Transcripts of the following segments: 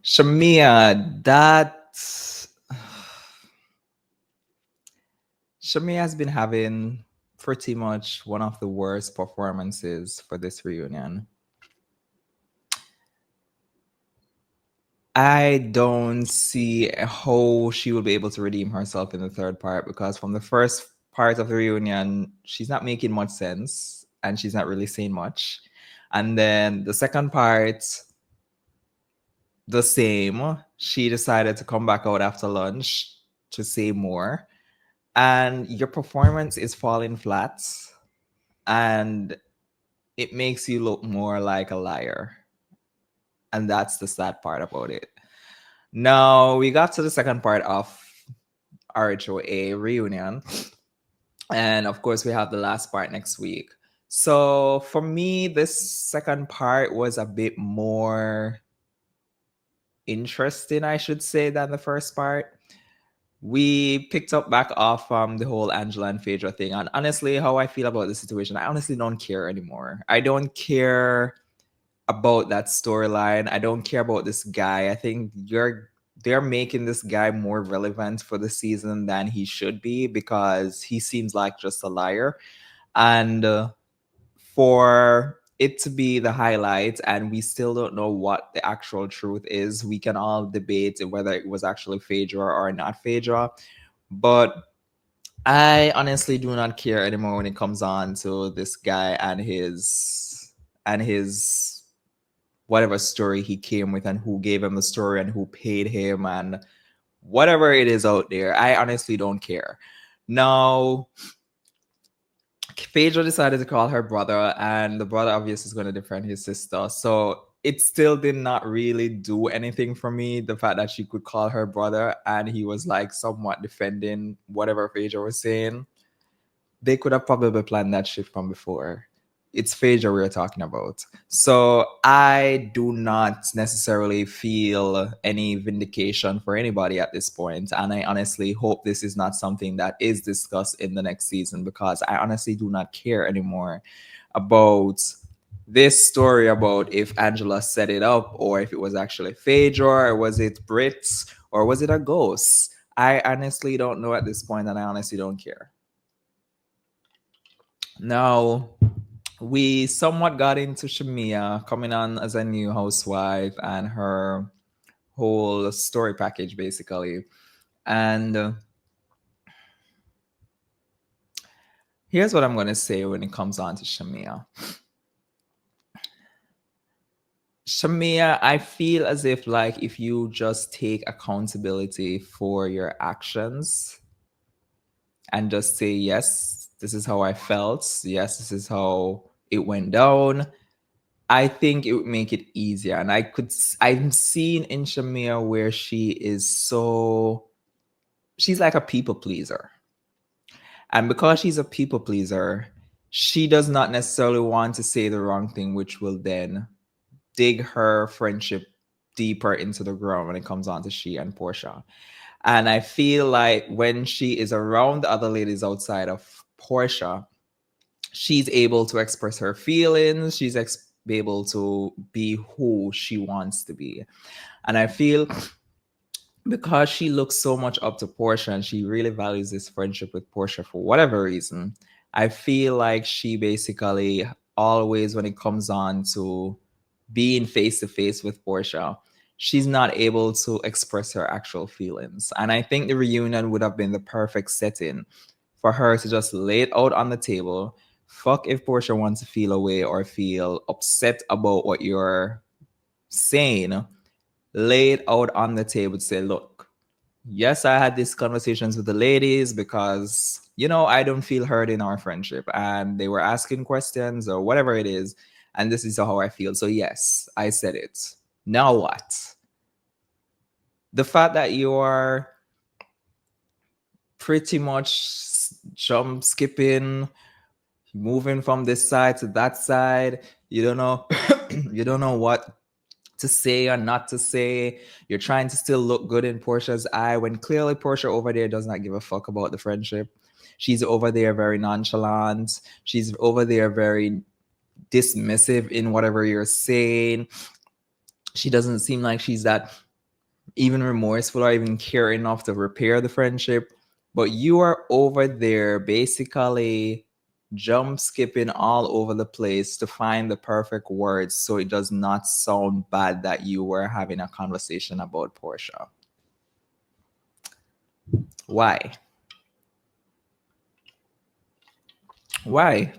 Shamea, that Shamea has been having pretty much one of the worst performances for this reunion. I don't see how she will be able to redeem herself in the third part because from the first part of the reunion, she's not making much sense and she's not really saying much. And then the second part, the same. She decided to come back out after lunch to say more. And your performance is falling flat and it makes you look more like a liar. And that's the sad part about it. Now we got to the second part of RHOA reunion. And of course, we have the last part next week. So for me, this second part was a bit more interesting, I should say, than the first part. We picked up back off the whole Angela and Phaedra thing. And honestly, how I feel about the situation, I honestly don't care anymore. I don't care about that storyline. I don't care about this guy. I think they're making this guy more relevant for the season than he should be because he seems like just a liar. And for it to be the highlight and we still don't know what the actual truth is, we can all debate whether it was actually Phaedra or not Phaedra. But I honestly do not care anymore when it comes on to this guy and his whatever story he came with and who gave him the story and who paid him and whatever it is out there. I honestly don't care. Now, Phaedra decided to call her brother, and the brother obviously is going to defend his sister. So it still did not really do anything for me. The fact that she could call her brother and he was like somewhat defending whatever Phaedra was saying. They could have probably planned that shit from before. It's Phaedra we're talking about. So I do not necessarily feel any vindication for anybody at this point. And I honestly hope this is not something that is discussed in the next season because I honestly do not care anymore about this story about if Angela set it up or if it was actually Phaedra or was it Brits or was it a ghost. I honestly don't know at this point and I honestly don't care. Now, we somewhat got into Shamea coming on as a new housewife and her whole story package, basically. And here's what I'm going to say when it comes on to Shamea. Shamea, I feel as if, like, if you just take accountability for your actions and just say, yes, this is how I felt. Yes, this is how it went down. I think it would make it easier. And I'm seeing in Shamea where she's like a people pleaser. And because she's a people pleaser, she does not necessarily want to say the wrong thing, which will then dig her friendship deeper into the ground when it comes on to she and Porsha. And I feel like when she is around the other ladies outside of Porsha, she's able to express her feelings. She's able to be who she wants to be. And I feel because she looks so much up to Porsha and she really values this friendship with Porsha for whatever reason, I feel like she basically always, when it comes on to being face to face with Porsha, she's not able to express her actual feelings. And I think the reunion would have been the perfect setting for her to just lay it out on the table. Fuck if Porsha wants to feel away or feel upset about what you're saying. Lay it out on the table to say, look, yes, I had these conversations with the ladies because, I don't feel heard in our friendship. And they were asking questions or whatever it is. And this is how I feel. So, yes, I said it. Now what? The fact that you are pretty much jump skipping, moving from this side to that side, you don't know, you don't know what to say or not to say. You're trying to still look good in Portia's eye when clearly Portia over there does not give a fuck about the friendship. She's over there very nonchalant. She's over there very dismissive in whatever you're saying. She doesn't seem like she's that even remorseful or even care enough to repair the friendship. But you are over there basically jump skipping all over the place to find the perfect words so it does not sound bad that you were having a conversation about Porsha. Why? Why?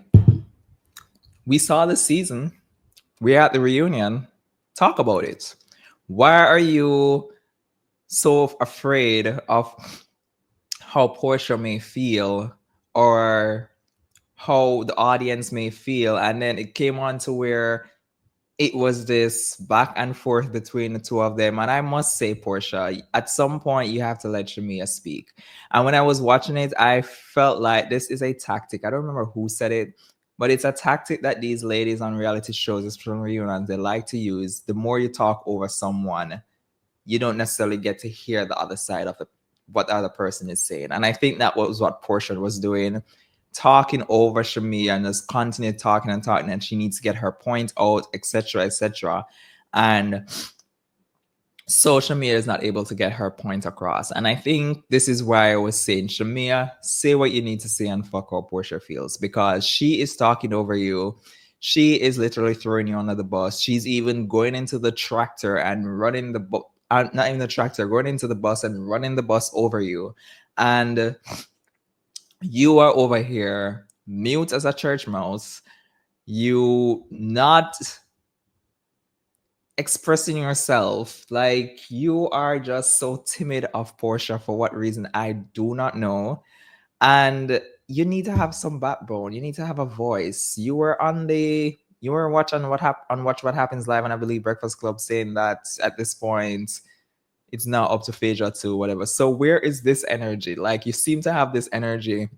We saw the season. We're at the reunion. Talk about it. Why are you so afraid of how Porsha may feel or how the audience may feel? And then it came on to where it was this back and forth between the two of them. And I must say, Porsha, at some point you have to let Shamea speak. And when I was watching it, I felt like this is a tactic. I don't remember who said it, but it's a tactic that these ladies on reality shows, especially reunions, they like to use. The more you talk over someone, you don't necessarily get to hear the other side of it, what the other person is saying. And I think that was what Porsha was doing, talking over Shamea and just continue talking and talking, and she needs to get her point out, etc., etc. And so Shamea is not able to get her point across. And I think this is why I was saying, Shamea, say what you need to say and fuck how Porsha feels, because she is talking over you. She is literally throwing you under the bus. She's even going into the tractor and running the not even the tractor, going into the bus and running the bus over you. And you are over here mute as a church mouse. You not expressing yourself, like you are just so timid of Porsha for what reason I do not know. And you need to have some backbone, you need to have a voice. You were watching Watch What Happens Live, and I believe Breakfast Club saying that at this point it's now up to Phaedra to whatever. So where is this energy? Like, you seem to have this energy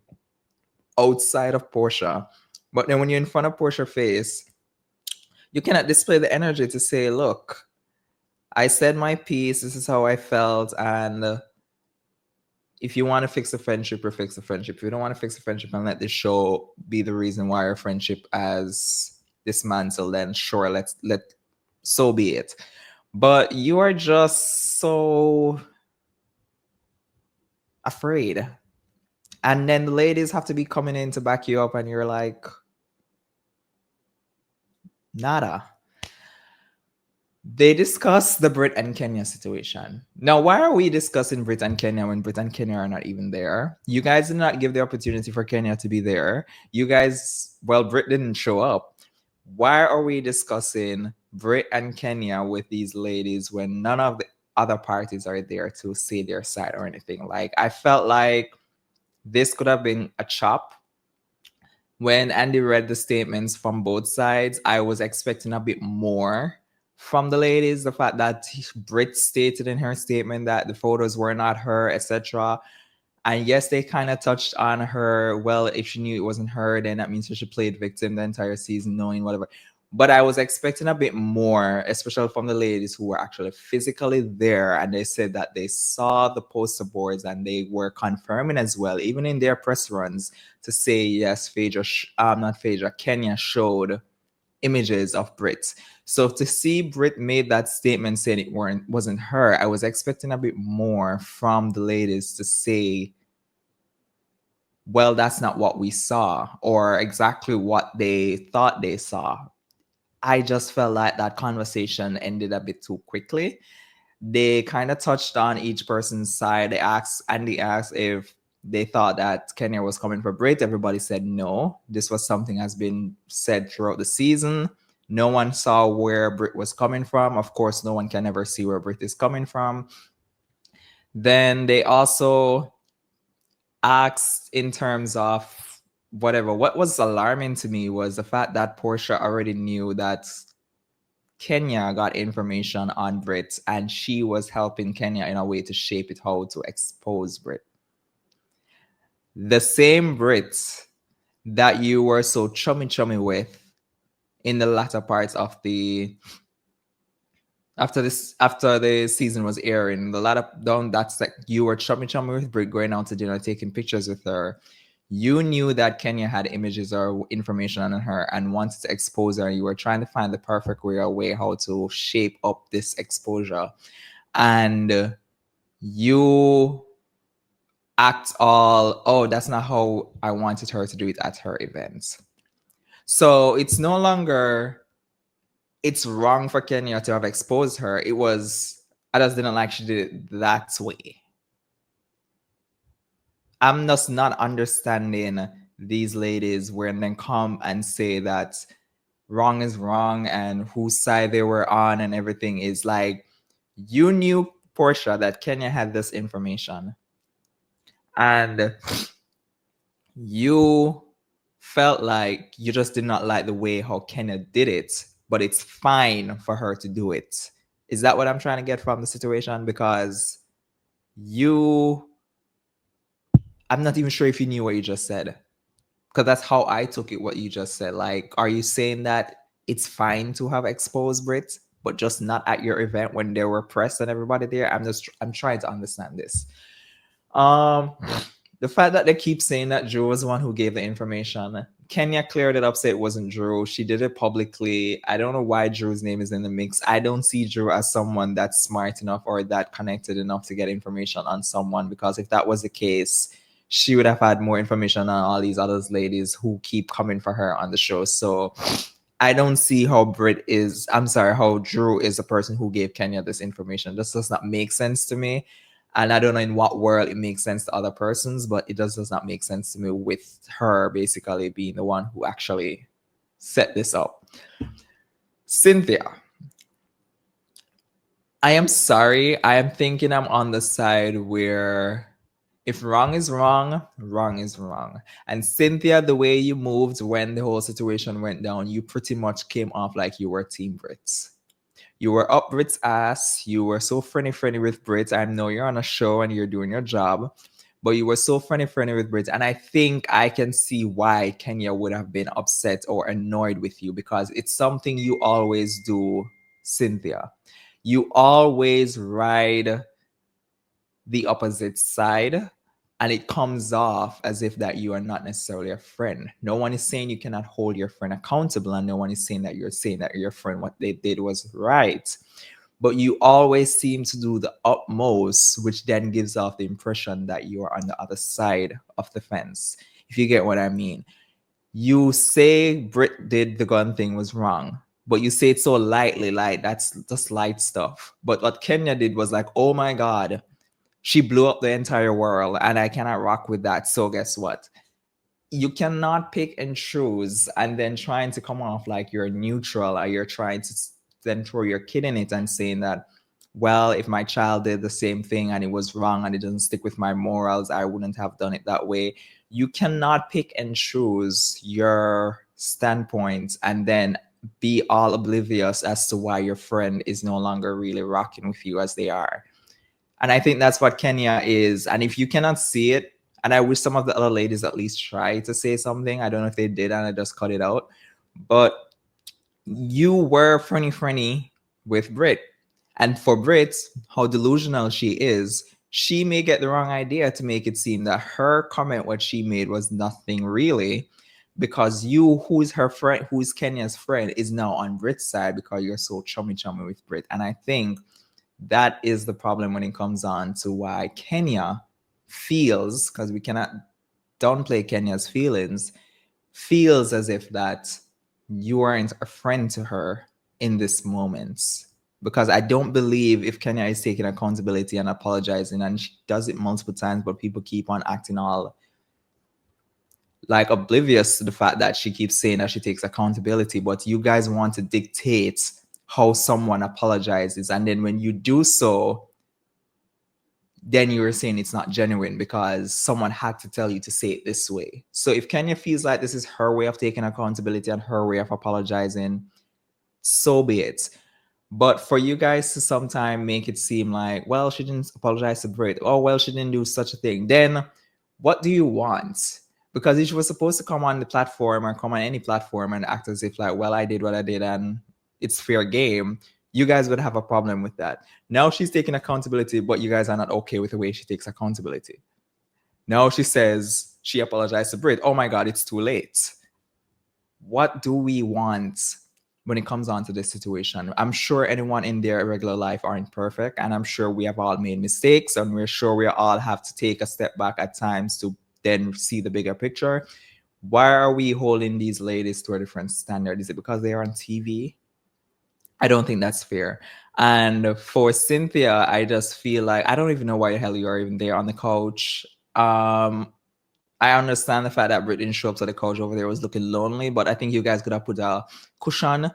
outside of Porsha, but then when you're in front of Porsha face, you cannot display the energy to say, look, I said my piece, this is how I felt, and if you want to fix a friendship, or fix a friendship. If you don't want to fix a friendship and let this show be the reason why our friendship has dismantled, then sure, let so be it. But you are just so afraid. And then the ladies have to be coming in to back you up, and you're like, nada. They discuss the Brit and Kenya situation. Now, why are we discussing Brit and Kenya when Brit and Kenya are not even there? You guys did not give the opportunity for Kenya to be there. You guys, well, Brit didn't show up. Why are we discussing Brit and Kenya with these ladies when none of the other parties are there to say their side or anything? Like, I felt like this could have been a chop. When Andy read the statements from both sides, I was expecting a bit more from the ladies. The fact that Brit stated in her statement that the photos were not her, etc. And yes, they kind of touched on her. Well, if she knew it wasn't her, then that means she played victim the entire season, knowing whatever. But I was expecting a bit more, especially from the ladies who were actually physically there. And they said that they saw the poster boards and they were confirming as well, even in their press runs, to say, yes, not Phaedra, Kenya showed images of Brit. So to see Brit made that statement saying wasn't her, I was expecting a bit more from the ladies to say, well, that's not what we saw, or exactly what they thought they saw. I just felt like that conversation ended a bit too quickly. They kind of touched on each person's side. Andy asked if they thought that Kenya was coming for Brit. Everybody said no. This was something has been said throughout the season. No one saw where Brit was coming from. Of course, no one can ever see where Brit is coming from. Then they also asked in terms of whatever. What was alarming to me was the fact that Porsha already knew that Kenya got information on Brit, and she was helping Kenya in a way to shape it how to expose Brit. The same Brit that you were so chummy with in the latter parts of the after the season was airing, the latter down that's like you were chummy with Brit, going out to dinner, taking pictures with her. You knew that Kenya had images or information on her and wanted to expose her. You were trying to find the perfect way how to shape up this exposure. and you act all, oh, that's not how I wanted her to do it at her events. So it's no longer, it's wrong for Kenya to have exposed her. It was, I just didn't like she did it that way. I'm just not understanding these ladies when they come and say that wrong is wrong and whose side they were on and everything is like, you knew, Porsha, that Kenya had this information and you felt like you just did not like the way how Kenya did it, but it's fine for her to do it. Is that what I'm trying to get from the situation? Because you, I'm not even sure if you knew what you just said. Because that's how I took it, what you just said. Like, are you saying that it's fine to have exposed Brits, but just not at your event when there were press and everybody there? I'm trying to understand this. Um, the fact that they keep saying that Drew was the one who gave the information, Kenya cleared it up, said it wasn't Drew. She did it publicly. I don't know why Drew's name is in the mix. I don't see Drew as someone that's smart enough or that connected enough to get information on someone, because if that was the case, she would have had more information on all these other ladies who keep coming for her on the show. So I don't see how how Drew is the person who gave Kenya this information. This does not make sense to me. And I don't know in what world it makes sense to other persons, but it does not make sense to me with her basically being the one who actually set this up. Cynthia, I am sorry. I am thinking I'm on the side where if wrong is wrong, wrong is wrong. And Cynthia, the way you moved when the whole situation went down, you pretty much came off like you were Team Brits. You were up Brit's ass. You were so friendly with Brit. I know you're on a show and you're doing your job, but you were so friendly with Brit. And I think I can see why Kenya would have been upset or annoyed with you, because it's something you always do, Cynthia. You always ride the opposite side, and it comes off as if that you are not necessarily a friend. No one is saying you cannot hold your friend accountable, and no one is saying that your friend, what they did was right. But you always seem to do the utmost, which then gives off the impression that you are on the other side of the fence, if you get what I mean. You say Brit did the gun thing was wrong, but you say it so lightly, like that's just light stuff. But what Kenya did was like, oh my God, she blew up the entire world, and I cannot rock with that. So guess what? You cannot pick and choose and then trying to come off like you're neutral, or you're trying to then throw your kid in it and saying that, well, if my child did the same thing and it was wrong and it doesn't stick with my morals, I wouldn't have done it that way. You cannot pick and choose your standpoints and then be all oblivious as to why your friend is no longer really rocking with you as they are. And I think that's what Kenya is. And if you cannot see it, and I wish some of the other ladies at least try to say something. I don't know if they did and I just cut it out. But you were friendly with Brit. And for Brit, how delusional she is, she may get the wrong idea to make it seem that her comment, what she made, was nothing really. Because you, who's her friend, who's Kenya's friend, is now on Brit's side because you're so chummy with Brit. And I think that is the problem when it comes on to why Kenya feels, because we cannot downplay Kenya's feelings, feels as if that you aren't a friend to her in this moment. Because I don't believe if Kenya is taking accountability and apologizing, and she does it multiple times, but people keep on acting all like oblivious to the fact that she keeps saying that she takes accountability, but you guys want to dictate how someone apologizes. And then when you do so, then you're saying it's not genuine because someone had to tell you to say it this way. So if Kenya feels like this is her way of taking accountability and her way of apologizing, so be it. But for you guys to sometime make it seem like, well, she didn't apologize to Brit. Oh, well, she didn't do such a thing. Then what do you want? Because if she was supposed to come on the platform or come on any platform and act as if like, well, I did what I did and it's fair game, you guys would have a problem with that. Now she's taking accountability, but you guys are not okay with the way she takes accountability. Now she says she apologized to Brit. Oh my God, it's too late. What do we want? when it comes on to this situation. I'm sure anyone in their regular life aren't perfect, and I'm sure we have all made mistakes, and we're sure we all have to take a step back at times to then see the bigger picture. Why are we holding these ladies to a different standard? Is it because they are on TV? I don't think that's fair. And for Cynthia, I just feel like I don't even know why the hell you are even there on the couch. I understand the fact that Brittany showed up to the couch over there was looking lonely, but I think you guys could have put a cushion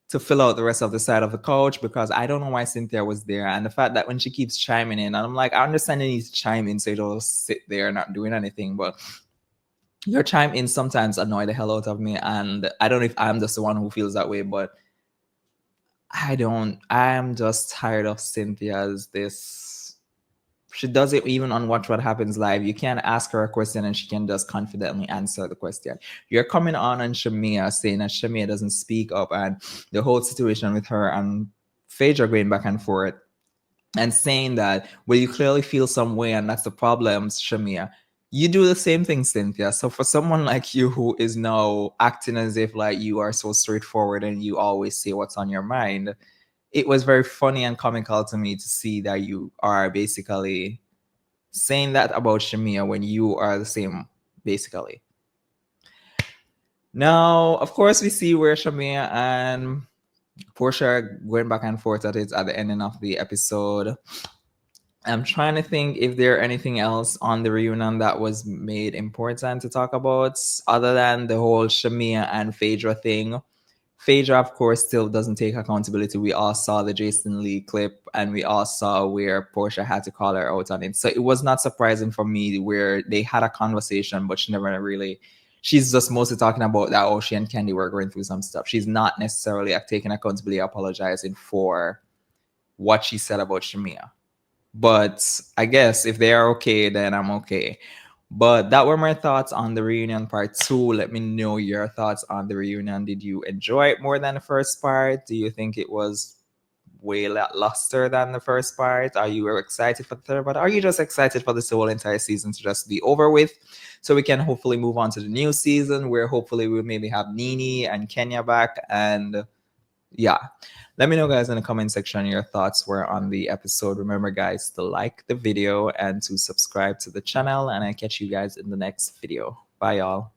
to fill out the rest of the side of the couch, because I don't know why Cynthia was there. And the fact that when she keeps chiming in, and I'm like, I understand you need to chime in so you don't sit there not doing anything, but your chime in sometimes annoy the hell out of me. And I don't know if I'm just the one who feels that way, but I'm just tired of Cynthia's this. She does it even on Watch What Happens Live. You can't ask her a question and she can just confidently answer the question. You're coming on Shamea saying that Shamea doesn't speak up, and the whole situation with her and Phaedra going back and forth and saying that, well, you clearly feel some way and that's the problem, Shamea. You do the same thing, Cynthia. So for someone like you who is now acting as if like you are so straightforward and you always say what's on your mind, it was very funny and comical to me to see that you are basically saying that about Shamea when you are the same, basically. Now, of course, we see where Shamea and Porsha are going back and forth at it at the ending of the episode. I'm trying to think if there anything else on the reunion that was made important to talk about, other than the whole Shamea and Phaedra thing. Phaedra, of course, still doesn't take accountability. We all saw the Jason Lee clip, and we all saw where Porsha had to call her out on it. So it was not surprising for me where they had a conversation, but she never really. She's just mostly talking about that. Oh, she and Candy were going through some stuff. She's not necessarily taking accountability, apologizing for what she said about Shamea. But I guess if they are okay, then I'm okay. But that were my thoughts on the reunion part two. Let me know your thoughts on the reunion. Did you enjoy it more than the first part? Do you think it was way luster than the first part? Are you excited for the third part? Are you just excited for this whole entire season to just be over with, so we can hopefully move on to the new season where hopefully we'll maybe have Nene and Kenya back? And yeah, let me know, guys, in the comment section your thoughts were on the episode. Remember, guys, to like the video and to subscribe to the channel, and I catch you guys in the next video. Bye, y'all.